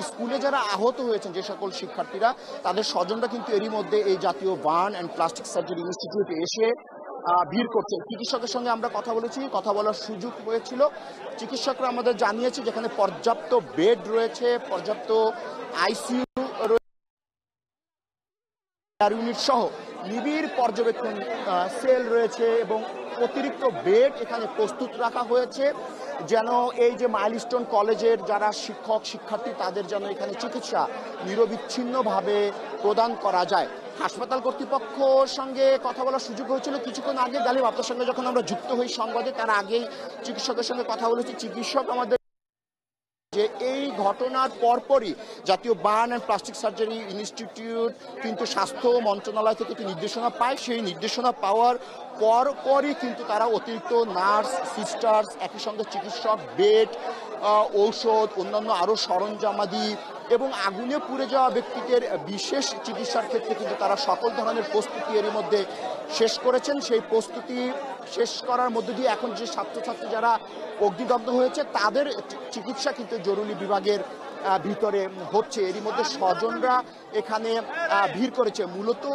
স্কুলে যারা আহত হয়েছেন যে সকল শিক্ষার্থীরা তাদের স্বজনরা কিন্তু এরই মধ্যে এই জাতীয় বার্ন অ্যান্ড প্লাস্টিক সার্জারি ইনস্টিটিউটে এসে ভিড় করছেন। চিকিৎসকের সঙ্গে আমরা কথা বলেছি, কথা বলার সুযোগ হয়েছিল। চিকিৎসকরা আমাদের জানিয়েছে যেখানে পর্যাপ্ত বেড রয়েছে, পর্যাপ্ত আইসিইউ ইউনিট সহ নিবিড় পর্যবেক্ষণ সেল রয়েছে এবং অতিরিক্ত বেড এখানে প্রস্তুত রাখা হয়েছে যেন এই যে মাইলস্টোন কলেজের যারা শিক্ষক শিক্ষার্থী তাদের যেন এখানে চিকিৎসা নিরবিচ্ছিন্নভাবে প্রদান করা যায়। হাসপাতাল কর্তৃপক্ষের সঙ্গে কথা বলার সুযোগ হয়েছিল কিছুক্ষণ আগে। গালিব, আপনার সঙ্গে যখন আমরা যুক্ত হই সংবাদে তার আগেই চিকিৎসকের সঙ্গে কথা বলেছি। চিকিৎসক আমাদের যে এই ঘটনার পরপরই জাতীয় burn and plastic surgery institute কিন্তু স্বাস্থ্য মন্ত্রণালয় থেকে একটি নির্দেশনা পায়। সেই নির্দেশনা পাওয়ার পরপরই কিন্তু তারা অতিরিক্ত নার্স, সিস্টার্স, একই সঙ্গে চিকিৎসক, বেড, ঔষধ, অন্যান্য আরও সরঞ্জামাদি এবং আগুনে পুড়ে যাওয়া ব্যক্তিদের বিশেষ চিকিৎসার ক্ষেত্রে কিন্তু তারা সকল ধরনের প্রস্তুতি এরই মধ্যে শেষ করেছেন। সেই প্রস্তুতি শেষ করার মধ্য দিয়ে এখন যে ছাত্রছাত্রী যারা অগ্নিদগ্ধ হয়েছে তাদের চিকিৎসা কিন্তু জরুরি বিভাগের ভিতরে হচ্ছে। এরই মধ্যে স্বজনরা এখানে ভিড় করেছে। মূলত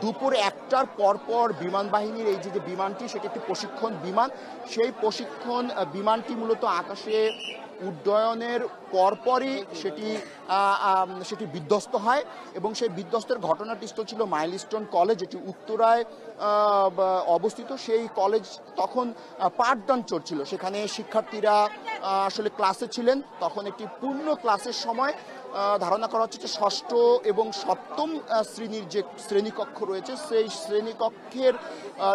দুপুর 1টার পরপর বিমান বাহিনীর এই যে বিমানটি সেটি একটি প্রশিক্ষণ বিমান। সেই প্রশিক্ষণ বিমানটি মূলত আকাশে উড্ডয়নের পরপরই সেটি বিধ্বস্ত হয় এবং সেই বিধ্বস্তের ঘটনাটি ছিল মাইলস্টোন কলেজ, যেটি উত্তরায় অবস্থিত। সেই কলেজ তখন পাঠদান চলছিল, সেখানে শিক্ষার্থীরা আসলে ক্লাসে ছিলেন। তখন একটি পূর্ণ ক্লাসের সময় ধারণা করা হচ্ছে যে ষষ্ঠ এবং সপ্তম শ্রেণীর যে শ্রেণীকক্ষ রয়েছে সেই শ্রেণীকক্ষের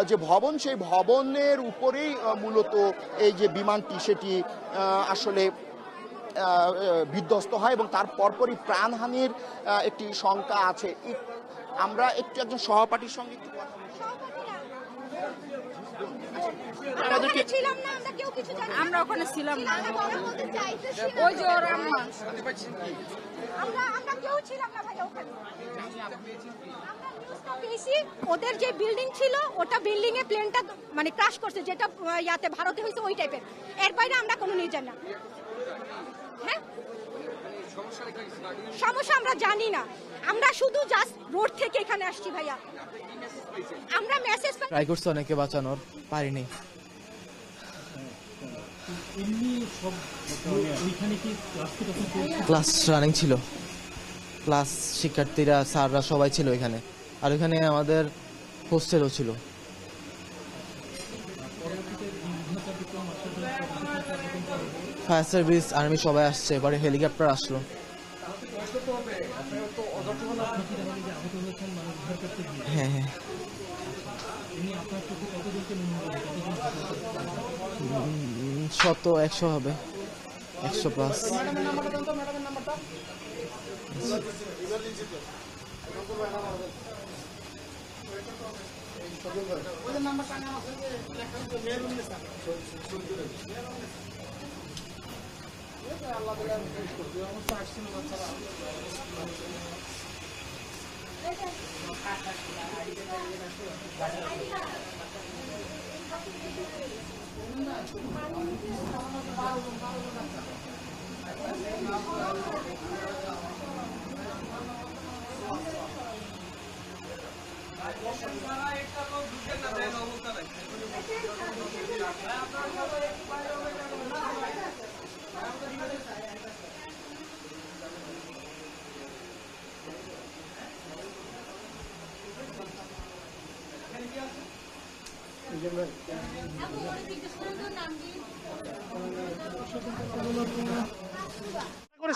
যে ভবন, সেই ভবনের উপরেই মূলত এই যে বিমানটি সেটি আসলে বিধ্বস্ত হয় এবং তার পরপরই প্রাণহানির একটি শঙ্কা আছে। আমরা একজন সহপাঠীর সঙ্গে একটু কথা আমরা ওখানে ছিলাম না, ওই যে ওর আম্মা আমরা কেউ ছিলাম না ভাই ওখানে। ওদের যে বিল্ডিং ছিল ওটা বিল্ডিং এ প্লেনটা মানে ক্রাশ করছে, যেটা ইয়াতে ভারতে হয়েছে ওই টাইপের। এর বাইরে আমরা কোনো নিয়ে যাই না। হ্যাঁ, সমস্যা আমরা জানি না, আমরা শুধু জাস্ট রোড থেকে এখানে আসছি ভাইয়া। আমরা মেসেজ ট্রাই করছি অনেকে বাঁচানোর, পারিনি। ক্লাস রানিং ছিল, ক্লাস শিক্ষার্থীরা স্যাররা সবাই ছিল এখানে। আর এখানে আমাদের হোস্টেলও ছিল। ফায়ার সার্ভিস, আর্মি সবাই আসছে, এবারে হেলিকপ্টার আসলো। হ্যাঁ হ্যাঁ, 100 হবে, 100+।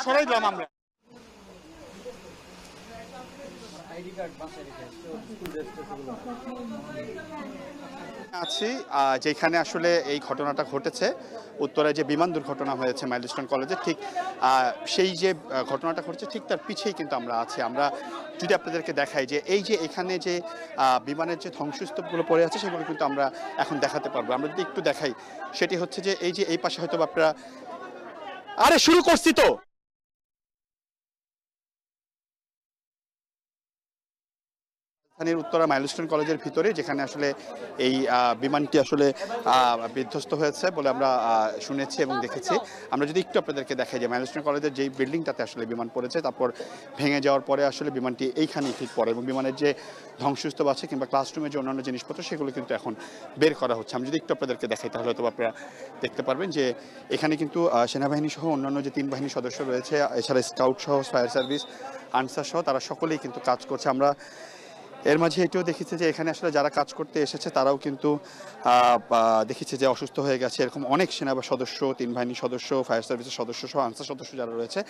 সরাই দিলাম আমরা। আছি যেখানে আসলে এই ঘটনাটা ঘটেছে, উত্তরায় যে বিমান দুর্ঘটনা হয়েছে মাইলস্টোন কলেজে, ঠিক সেই যে ঘটনাটা ঘটেছে ঠিক তার পিছেই কিন্তু আমরা আছি। আমরা যদি আপনাদেরকে দেখাই যে এই যে এখানে যে বিমানের যে ধ্বংসস্তূপগুলো পড়ে আছে সেগুলো কিন্তু আমরা এখন দেখাতে পারবো। আমরা যদি একটু দেখাই, সেটি হচ্ছে যে এই যে এই পাশে হয়তো আপনারা, আরে শুরু করছি তো, রাজধানীর উত্তরা মাইলস্টোন কলেজের ভিতরে, যেখানে আসলে এই বিমানটি আসলে বিধ্বস্ত হয়েছে বলে আমরা শুনেছি এবং দেখেছি। আমরা যদি একটু আপনাদেরকে দেখাই যে মাইলস্টোন কলেজের যেই বিল্ডিংটাতে আসলে বিমান পড়েছে, তারপর ভেঙে যাওয়ার পরে আসলে বিমানটি এইখানেই ঠিক পড়ে এবং বিমানের যে ধ্বংসস্তূপ আছে কিংবা ক্লাসরুমের যে অন্যান্য জিনিসপত্র সেগুলো কিন্তু এখন বের করা হচ্ছে। আমি যদি একটু আপনাদেরকে দেখাই তাহলে হয়তো আপনারা দেখতে পারবেন যে এখানে কিন্তু সেনাবাহিনী সহ অন্যান্য যে 3 বাহিনীর সদস্য রয়েছে, এছাড়া স্কাউট সহ, ফায়ার সার্ভিস, আনসার সহ তারা সকলেই কিন্তু কাজ করছে। আমরা এর মাঝে এটাও দেখেছি যে এখানে আসলে যারা কাজ করতে এসেছে তারাও কিন্তু দেখেছি যে অসুস্থ হয়ে গেছে। এরকম অনেক সেনা সদস্য, 3 বাহিনীর সদস্য, ফায়ার সার্ভিসের সদস্য সহ আনসার সদস্য যারা রয়েছে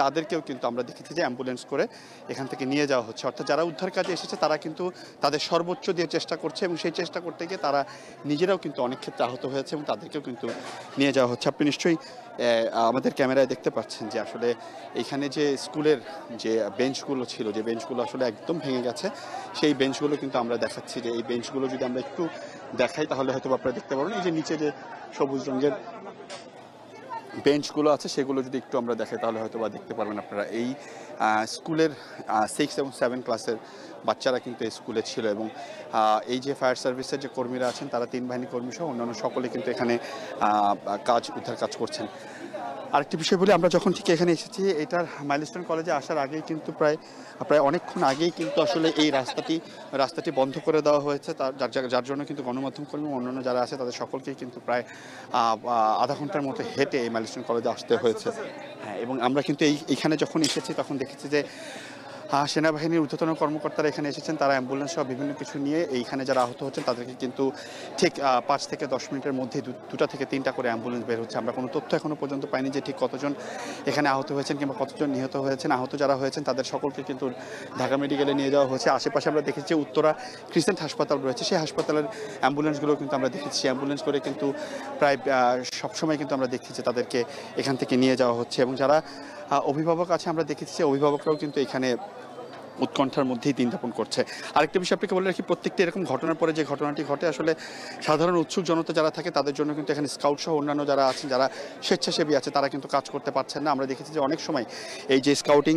তাদেরকেও কিন্তু আমরা দেখেছি যে অ্যাম্বুলেন্স করে এখান থেকে নিয়ে যাওয়া হচ্ছে। অর্থাৎ যারা উদ্ধার কাজে এসেছে তারা কিন্তু তাদের সর্বোচ্চ দিয়ে চেষ্টা করছে এবং সেই চেষ্টা করতে গিয়ে তারা নিজেরাও কিন্তু অনেক ক্ষেত্রে আহত হয়েছে এবং তাদেরকেও কিন্তু নিয়ে যাওয়া হচ্ছে। আপনি নিশ্চয়ই আমাদের ক্যামেরায় দেখতে পাচ্ছেন যে আসলে এখানে যে স্কুলের যে বেঞ্চগুলো ছিল, যে বেঞ্চগুলো আসলে একদম ভেঙে গেছে, সেই বেঞ্চগুলো কিন্তু আমরা দেখাচ্ছি যে এই বেঞ্চগুলো যদি আমরা একটু দেখাই তাহলে হয়তো আপনারা দেখতে পারবেন। এই যে নিচে যে সবুজ রঙের বেঞ্চগুলো আছে সেগুলো যদি একটু আমরা দেখাই তাহলে হয়তো বা দেখতে পারবেন আপনারা। এই স্কুলের 6 এবং 7 ক্লাসের বাচ্চারা কিন্তু এই স্কুলে ছিল এবং এই যে ফায়ার সার্ভিসের যে কর্মীরা আছেন তারা 3 বাহিনী কর্মী সহ অন্যান্য সকলে কিন্তু এখানে উদ্ধার কাজ করছেন। আরেকটি বিষয় বলি, আমরা যখন ঠিক এখানে এসেছি, এটার মাইলস্টোন কলেজে আসার আগেই কিন্তু প্রায় অনেকক্ষণ আগেই কিন্তু আসলে এই রাস্তাটি বন্ধ করে দেওয়া হয়েছে। যার জন্য কিন্তু গণমাধ্যম কর্মী অন্যান্য যারা আছে তাদের সকলকেই কিন্তু প্রায় আধা ঘন্টার মতো হেঁটে এই মাইলস্টোন কলেজে আসতে হয়েছে। হ্যাঁ, এবং আমরা কিন্তু এইখানে যখন এসেছি তখন দেখেছি যে সেনাবাহিনীর ঊর্ধ্বতন কর্মকর্তারা এখানে এসেছেন, তারা অ্যাম্বুলেন্স সহ বিভিন্ন কিছু নিয়ে এইখানে যারা আহত হচ্ছেন তাদেরকে কিন্তু ঠিক 5 থেকে 10 মিনিটের মধ্যেই 2টা থেকে 3টা করে অ্যাম্বুলেন্স বের হচ্ছে। আমরা কোনো তথ্য এখনো পর্যন্ত পাইনি যে ঠিক কতজন এখানে আহত হয়েছেন কিংবা কতজন নিহত হয়েছেন। আহত যারা হয়েছেন তাদের সকলকে কিন্তু ঢাকা মেডিকেলে নিয়ে যাওয়া হয়েছে। আশেপাশে আমরা দেখেছি উত্তরা ক্রিসেন্ট হাসপাতাল রয়েছে, সেই হাসপাতালের অ্যাম্বুলেন্সগুলো কিন্তু আমরা দেখেছি। অ্যাম্বুলেন্স করে কিন্তু প্রায় সবসময় কিন্তু আমরা দেখছি যে তাদেরকে এখান থেকে নিয়ে যাওয়া হচ্ছে এবং যারা অভিভাবক আছে আমরা দেখেছি যে অভিভাবকরাও কিন্তু এখানে উৎকণ্ঠার মধ্যেই দিন যাপন করছে। আরেকটা বিষয় আপনাকে বলে রাখি, প্রত্যেকটি এরকম ঘটনার পরে যে ঘটনাটি ঘটে আসলে সাধারণ উৎসুক জনতা যারা থাকে তাদের জন্য কিন্তু এখানে স্কাউট সহ অন্যান্য যারা আছেন, যারা স্বেচ্ছাসেবী আছে, তারা কিন্তু কাজ করতে পারছেন না। আমরা দেখেছি যে অনেক সময় এই যে স্কাউটিং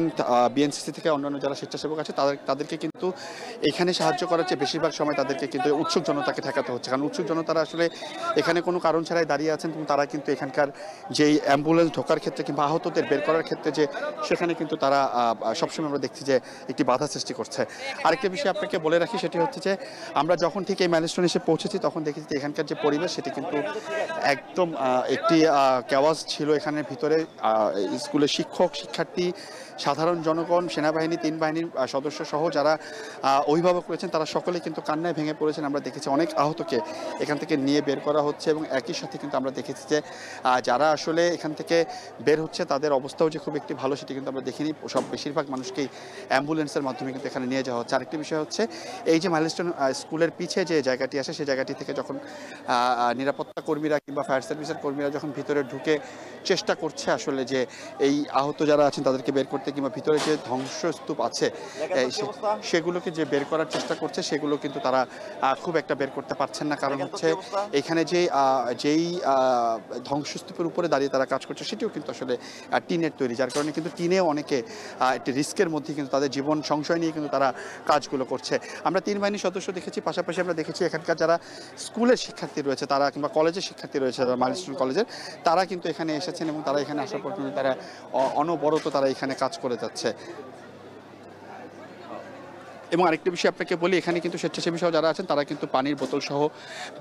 বিএনসিসি থেকে অন্যান্য যারা স্বেচ্ছাসেবক আছে তাদেরকে কিন্তু এখানে সাহায্য করার চেয়ে বেশিরভাগ সময় তাদেরকে কিন্তু উৎসুক জনতাকে ঠেকাতে হচ্ছে, কারণ উৎসুক জনতারা আসলে এখানে কোনো কারণ ছাড়াই দাঁড়িয়ে আছেন এবং তারা কিন্তু এখানকার যেই অ্যাম্বুলেন্স ঢোকার ক্ষেত্রে কিংবা আহতদের বের করার ক্ষেত্রে যে সেখানে কিন্তু তারা সবসময় আমরা দেখছি যে একটি বাধা সৃষ্টি করছে। আরেকটা বিষয় আপনাকে বলে রাখি, সেটি হচ্ছে যে আমরা যখন ঠিক এই মাইলস্টোনে এসে পৌঁছেছি তখন দেখেছি যে এখানকার যে পরিবেশ সেটি কিন্তু একদম একটি কেওয়াজ ছিল এখানের ভিতরে। স্কুলের শিক্ষক, শিক্ষার্থী, সাধারণ জনগণ, সেনাবাহিনী, 3 বাহিনীর সদস্য সহ যারা অভিভাবক রয়েছেন তারা সকলে কিন্তু কান্নায় ভেঙে পড়েছেন। আমরা দেখেছি অনেক আহতকে এখান থেকে নিয়ে বের করা হচ্ছে এবং একই সাথে কিন্তু আমরা দেখেছি যে যারা আসলে এখান থেকে বের হচ্ছে তাদের অবস্থাও যে খুব একটি ভালো সেটি কিন্তু আমরা দেখিনি। বেশিরভাগ মানুষকেই অ্যাম্বুলেন্সের মাধ্যমে কিন্তু এখানে নিয়ে যাওয়া হচ্ছে। আরেকটি বিষয় হচ্ছে এই যে মাইলস্টোন স্কুলের পিছে যে জায়গাটি আছে সেই জায়গাটি থেকে যখন নিরাপত্তা কর্মীরা কিংবা ফায়ার সার্ভিসের কর্মীরা যখন ভিতরে ঢুকে চেষ্টা করছে আসলে যে এই আহত যারা আছেন তাদেরকে বের করতে কিংবা ভিতরে যে ধ্বংসস্তূপ আছে সেগুলোকে যে বের করার চেষ্টা করছে সেগুলো কিন্তু তারা খুব একটা বের করতে পারছেন না, কারণ হচ্ছে এখানে যেই ধ্বংসস্তূপের উপরে দাঁড়িয়ে তারা কাজ করছে সেটিও কিন্তু আসলে টিনের তৈরি, যার কারণে কিন্তু টিনেও অনেকে একটি রিস্কের মধ্যে কিন্তু তাদের জীবন সংশয় নিয়ে কিন্তু তারা কাজগুলো করছে। আমরা 3 বাহিনীর সদস্য দেখেছি, পাশাপাশি আমরা দেখেছি এখানকার যারা স্কুলের শিক্ষার্থী রয়েছে তারা কিংবা কলেজের শিক্ষার্থী রয়েছে মাইলস্টোন কলেজের, তারা কিন্তু এখানে এসেছেন এবং তারা এখানে আসার পর্যন্ত তারা অনবরত তারা এখানে কাজ করে যাচ্ছে। এবং আরেকটি বিষয় আপনাকে বলি, এখানে কিন্তু স্বেচ্ছাসেবী সহ যারা আছেন তারা কিন্তু পানির বোতল সহ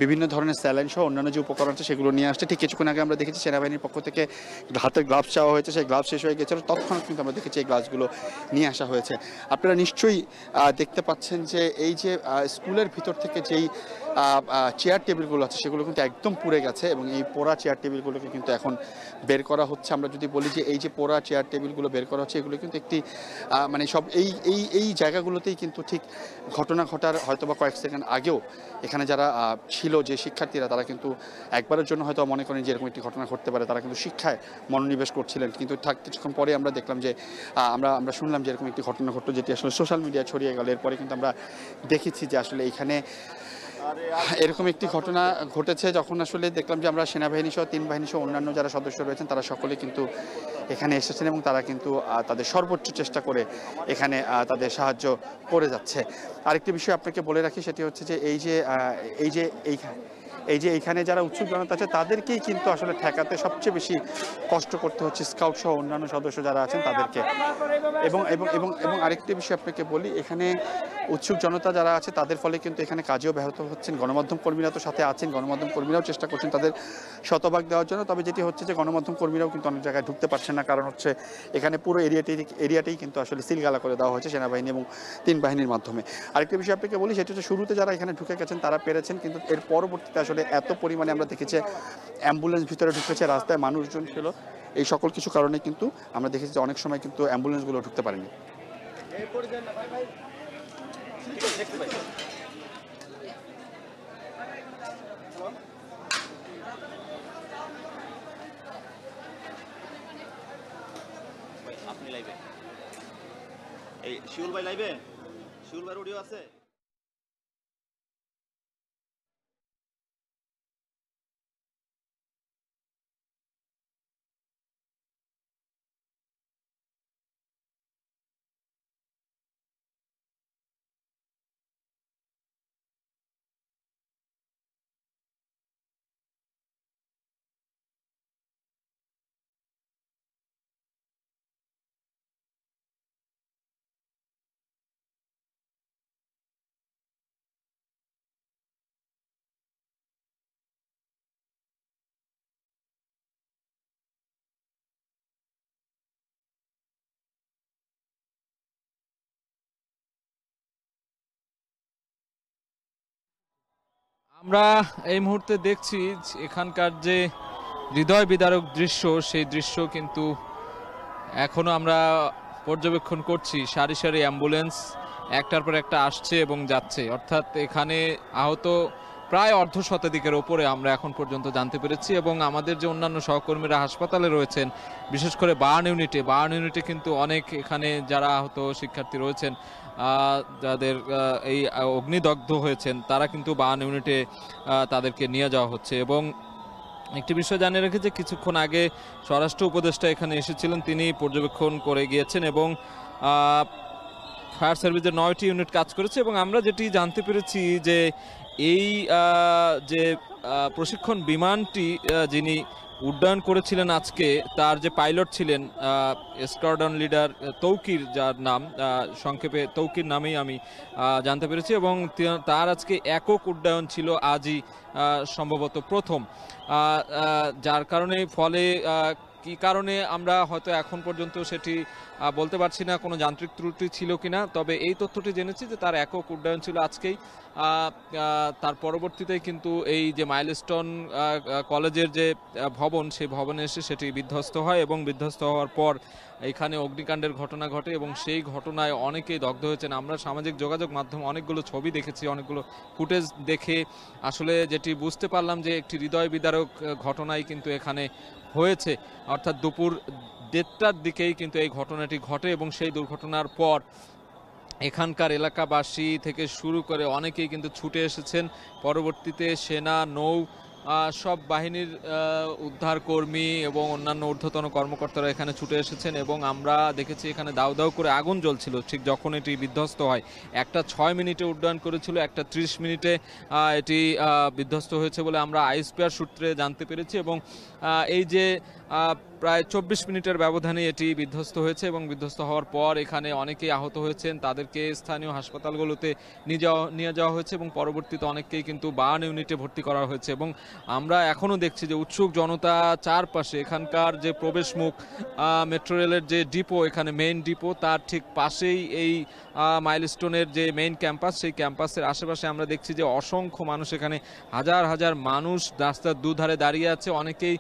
বিভিন্ন ধরনের স্যালাইন সহ অন্যান্য যে উপকরণ আছে সেগুলো নিয়ে আসছে। ঠিক কিছুক্ষণ আগে আমরা দেখেছি সেনাবাহিনীর পক্ষ থেকে হাতের গ্লাভস চাওয়া হয়েছে, সেই গ্লাভস শেষ হয়ে গেছিল, তৎক্ষণাৎ কিন্তু আমরা দেখেছি এই গ্লাভসগুলো নিয়ে আসা হয়েছে। আপনারা নিশ্চয়ই দেখতে পাচ্ছেন যে এই যে স্কুলের ভিতর থেকে যেই চেয়ার টেবিলগুলো আছে সেগুলো কিন্তু একদম পুড়ে গেছে এবং এই পোড়া চেয়ার টেবিলগুলোকে কিন্তু এখন বের করা হচ্ছে। আমরা যদি বলি যে এই যে পোড়া চেয়ার টেবিলগুলো বের করা হচ্ছে এগুলো কিন্তু একটি মানে সব এই জায়গাগুলোতেই কিন্তু ঠিক ঘটনা ঘটার হয়তো বা কয়েক সেকেন্ড আগেও এখানে যারা ছিল যে শিক্ষার্থীরা তারা কিন্তু একবারের জন্য হয়তো মনে করেন যে এরকম একটি ঘটনা ঘটতে পারে, তারা কিন্তু শিক্ষায় মনোনিবেশ করছিলেন। কিন্তু কিছুক্ষণ পরে আমরা দেখলাম যে আমরা শুনলাম যে এরকম একটি ঘটনা ঘটলো যেটি আসলে সোশ্যাল মিডিয়ায় ছড়িয়ে গেল। এরপরে কিন্তু আমরা দেখেছি যে আসলে এখানে এরকম একটি ঘটনা ঘটেছে যখন আসলে দেখলাম যে আমরা সেনাবাহিনী সহ 3 বাহিনী সহ অন্যান্য যারা সদস্য রয়েছেন তারা সকলে কিন্তু এখানে এসেছেন এবং তারা কিন্তু তাদের সর্বোচ্চ চেষ্টা করে এখানে তাদের সাহায্য করে যাচ্ছে। আরেকটি বিষয় আপনাকে বলে রাখি, সেটি হচ্ছে যে এই যে এইখানে যারা উৎসুক জনতা আছে তাদেরকেই কিন্তু আসলে ঠেকাতে সবচেয়ে বেশি কষ্ট করতে হচ্ছে স্কাউট সহ অন্যান্য সদস্য যারা আছেন তাদেরকে। এবং এবং এবং এবং আরেকটি বিষয় আপনাকে বলি, এখানে উৎসুক জনতা যারা আছে তাদের ফলে কিন্তু এখানে কাজেও ব্যাহত হচ্ছেন। গণমাধ্যম কর্মীরা তো সাথে আছেন, গণমাধ্যম কর্মীরাও চেষ্টা করছেন তাদের শতভাগ দেওয়ার জন্য। তবে যেটি হচ্ছে যে গণমাধ্যম কর্মীরাও কিন্তু অনেক জায়গায় ঢুকতে পারছেন না, কারণ হচ্ছে এখানে পুরো এরিয়াটাই কিন্তু আসলে সিলগালা করে দেওয়া হয়েছে সেনাবাহিনী এবং 3 বাহিনীর মাধ্যমে। আরেকটি বিষয় আপনাকে বলি, সেটি হচ্ছে শুরুতে যারা এখানে ঢুকে গেছেন তারা পেরেছেন, কিন্তু এর পরবর্তীতে আসলে এত পরিমাণে আমরা দেখেছি অ্যাম্বুলেন্স ভিতরে ঢুকেছে, রাস্তায় মানুষজন ছিল, এই সকল কিছু কারণে কিন্তু আমরা দেখেছি যে অনেক সময় কিন্তু অ্যাম্বুলেন্সগুলো ঢুকতে পারেনি। আপনি লাইভে এই শিউল ভাই লাইভে, শিউল ভাই অডিও আছে? আমরা এই মুহূর্তে দেখছি এখানকার যে হৃদয় বিদারক দৃশ্য, সেই দৃশ্য কিন্তু এখনো আমরা পর্যবেক্ষণ করছি। সারি সারি অ্যাম্বুলেন্স একটার পর একটা আসছে এবং যাচ্ছে, অর্থাৎ এখানে আহত প্রায় অর্ধশতাধিকের ওপরে আমরা এখন পর্যন্ত জানতে পেরেছি। এবং আমাদের যে অন্যান্য সহকর্মীরা হাসপাতালে রয়েছেন, বিশেষ করে বার্ন ইউনিটে কিন্তু অনেক এখানে যারা আহত শিক্ষার্থী রয়েছেন, যাদের এই অগ্নিদগ্ধ হয়েছেন, তারা কিন্তু বার্ন ইউনিটে তাদেরকে নিয়ে যাওয়া হচ্ছে। এবং একটি বিষয় জানিয়ে রেখে যে কিছুক্ষণ আগে স্বরাষ্ট্র উপদেষ্টা এখানে এসেছিলেন, তিনি পর্যবেক্ষণ করে গিয়েছেন এবং ফায়ার সার্ভিসের 9টি ইউনিট কাজ করেছে। এবং আমরা যেটি জানতে পেরেছি যে এই যে প্রশিক্ষণ বিমানটি যিনি উড্ডয়ন করেছিলেন আজকে, তার যে পাইলট ছিলেন স্কোয়াড্রন লিডার তৌকির, যার নাম সংক্ষেপে তৌকির নামেই আমি জানতে পেরেছি, এবং তার আজকে একক উড্ডয়ন ছিল আজই সম্ভবত প্রথম, যার কারণে ফলে কি কারণে আমরা হয়তো এখন পর্যন্ত সেটি বলতে পারছি না কোনো যান্ত্রিক ত্রুটি ছিল কিনা। তবে এই তথ্যটি জেনেছি যে তার একক উড্ডয়ন ছিল আজকেই। তার পরবর্তীতে কিন্তু এই যে মাইলস্টোন কলেজের যে ভবন, সেই ভবনে এসে সেটি বিধ্বস্ত হয় এবং বিধ্বস্ত হওয়ার পর এখানে অগ্নিকাণ্ডের ঘটনা ঘটে এবং সেই ঘটনায় অনেকেই দগ্ধ হয়েছেন। আমরা সামাজিক যোগাযোগ মাধ্যমে অনেকগুলো ছবি দেখেছি, অনেকগুলো ফুটেজ দেখে আসলে যেটি বুঝতে পারলাম যে একটি হৃদয় বিদারক ঘটনাই কিন্তু এখানে হয়েছে। অর্থাৎ দুপুর 1:30টার দিকেই কিন্তু এই ঘটনাটি ঘটে এবং সেই দুর্ঘটনার পর এখানকার এলাকাবাসী থেকে শুরু করে অনেকেই কিন্তু ছুটে এসেছেন। পরবর্তীতে সেনা, নৌ সব বাহিনীর উদ্ধারকর্মী এবং অন্যান্য ঊর্ধ্বতন কর্মকর্তারা এখানে ছুটে এসেছেন এবং আমরা দেখেছি এখানে দাউ দাউ করে আগুন জ্বলছিল ঠিক যখন এটি বিধ্বস্ত হয়। একটা 6 মিনিটে উড্ডয়ন করেছিল, একটা 30 মিনিটে এটি বিধ্বস্ত হয়েছে বলে আমরা আইএসপিআর সূত্রে জানতে পেরেছি। এবং এই যে প্রায় 24 মিনিটের ব্যবধানে এটি বিধ্বস্ত হয়েছে এবং বিধ্বস্ত হওয়ার পর এখানে অনেকেই আহত হয়েছেন, তাদেরকে স্থানীয় হাসপাতালগুলোতে নিয়ে যাওয়া হয়েছে এবং পরবর্তীতে অনেককেই কিন্তু বার্ন ইউনিটে ভর্তি করা হয়েছে। এবং আমরা এখনও দেখছি যে উৎসুক জনতা চারপাশে, এখানকার যে প্রবেশ মুখ মেট্রো রেলের যে ডিপো, এখানে মেইন ডিপো, তার ঠিক পাশেই এই মাইলস্টোনের যে মেইন ক্যাম্পাস, সেই ক্যাম্পাসের আশেপাশে আমরা দেখছি যে অসংখ্য মানুষ, এখানে হাজার হাজার মানুষ রাস্তার দুধারে দাঁড়িয়ে আছে। অনেকেই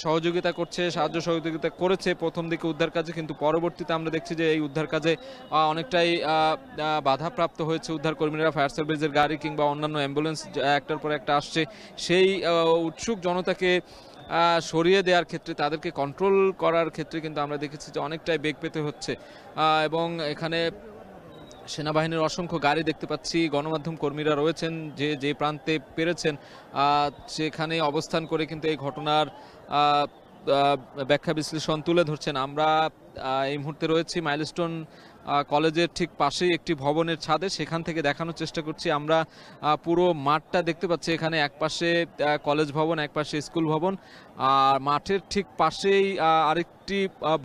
সহযোগিতা করছে, সাহায্য সহযোগিতা করেছে প্রথম দিকে উদ্ধার কাজে, কিন্তু পরবর্তীতে আমরা দেখছি যে এই উদ্ধার কাজে অনেকটাই বাধাপ্রাপ্ত হয়েছে উদ্ধার কর্মীরা। ফায়ার সার্ভিসের গাড়ি কিংবা অন্যান্য অ্যাম্বুলেন্স একটার পর একটা আসছে, সেই উৎসুক জনতাকে সরিয়ে দেওয়ার ক্ষেত্রে, তাদেরকে কন্ট্রোল করার ক্ষেত্রে কিন্তু আমরা দেখেছি যে অনেকটাই বেগ পেতে হচ্ছে। এবং এখানে সেনাবাহিনীর অসংখ্য গাড়ি দেখতে পাচ্ছি, গণমাধ্যম কর্মীরা রয়েছেন যে যে প্রান্তে পেরেছেন সেখানে অবস্থান করে কিন্তু এই ঘটনার ব্যাখ্যা বিশ্লেষণ তুলে ধরছেন। আমরা এই মুহূর্তে রয়েছি মাইলস্টোন কলেজের ঠিক পাশেই একটি ভবনের ছাদে, সেখান থেকে দেখানোর চেষ্টা করছি। আমরা পুরো মাঠটা দেখতে পাচ্ছি, এখানে এক পাশে কলেজ ভবন, এক পাশে স্কুল ভবন, আর মাঠের ঠিক পাশেই আরেকটি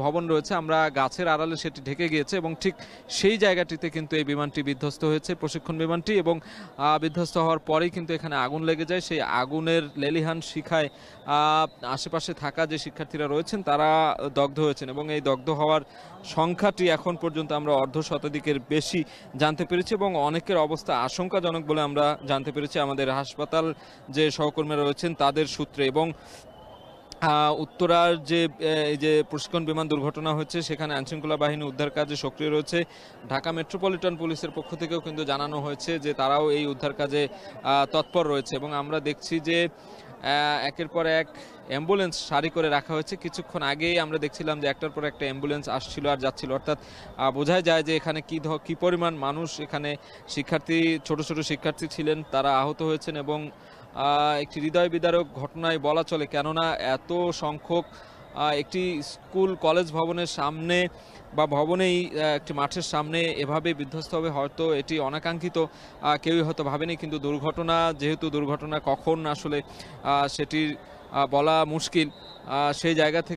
ভবন রয়েছে। আমরা গাছের আড়ালে সেটি ঢেকে গিয়েছে এবং ঠিক সেই জায়গাটিতে কিন্তু এই বিমানটি বিধ্বস্ত হয়েছে, প্রশিক্ষণ বিমানটি, এবং বিধ্বস্ত হওয়ার পরেই কিন্তু এখানে আগুন লেগে যায়। সেই আগুনের লেলিহান শিখায় আশেপাশে থাকা যে শিক্ষার্থীরা রয়েছেন তারা দগ্ধ হয়েছেন এবং এই দগ্ধ হওয়ার সংখ্যাটি এখন পর্যন্ত আমরা অর্ধশতাধিকের বেশি জানতে পেরেছি এবং অনেকের অবস্থা আশঙ্কাজনক বলে আমরা জানতে পেরেছি আমাদের হাসপাতাল যে সহকর্মীরা রয়েছেন তাদের সূত্রে। এবং উত্তরার যে এই যে প্রশিক্ষণ বিমান দুর্ঘটনা হয়েছে সেখানে আইনশৃঙ্খলা বাহিনী উদ্ধার কাজে সক্রিয় রয়েছে। ঢাকা মেট্রোপলিটন পুলিশের পক্ষ থেকেও কিন্তু জানানো হয়েছে যে তারাও এই উদ্ধার কাজে তৎপর রয়েছে এবং আমরা দেখছি যে একের পর এক অ্যাম্বুলেন্স সারি করে রাখা হয়েছে। কিছুক্ষণ আগেই আমরা দেখছিলাম যে একটার পর একটা অ্যাম্বুলেন্স আসছিল আর যাচ্ছিল, অর্থাৎ বোঝাই যায় যে এখানে কি পরিমাণ মানুষ, এখানে শিক্ষার্থী, ছোট ছোট শিক্ষার্থী ছিলেন, তারা আহত হয়েছেন এবং একটি হৃদয় বিদারক ঘটনায় বলা চলে, কেননা এত সংখ্যক একটি স্কুল কলেজ ভবনের সামনে বা ভবনেই একটি মাঠের সামনে এভাবে বিধ্বস্ত হবে, হয়তো এটি অনাকাঙ্ক্ষিত, কেউই হয়তো ভাবেনি। কিন্তু দুর্ঘটনা, যেহেতু দুর্ঘটনা কখন আসলে সেটি বলা মুশকিল, সেই জায়গা থেকে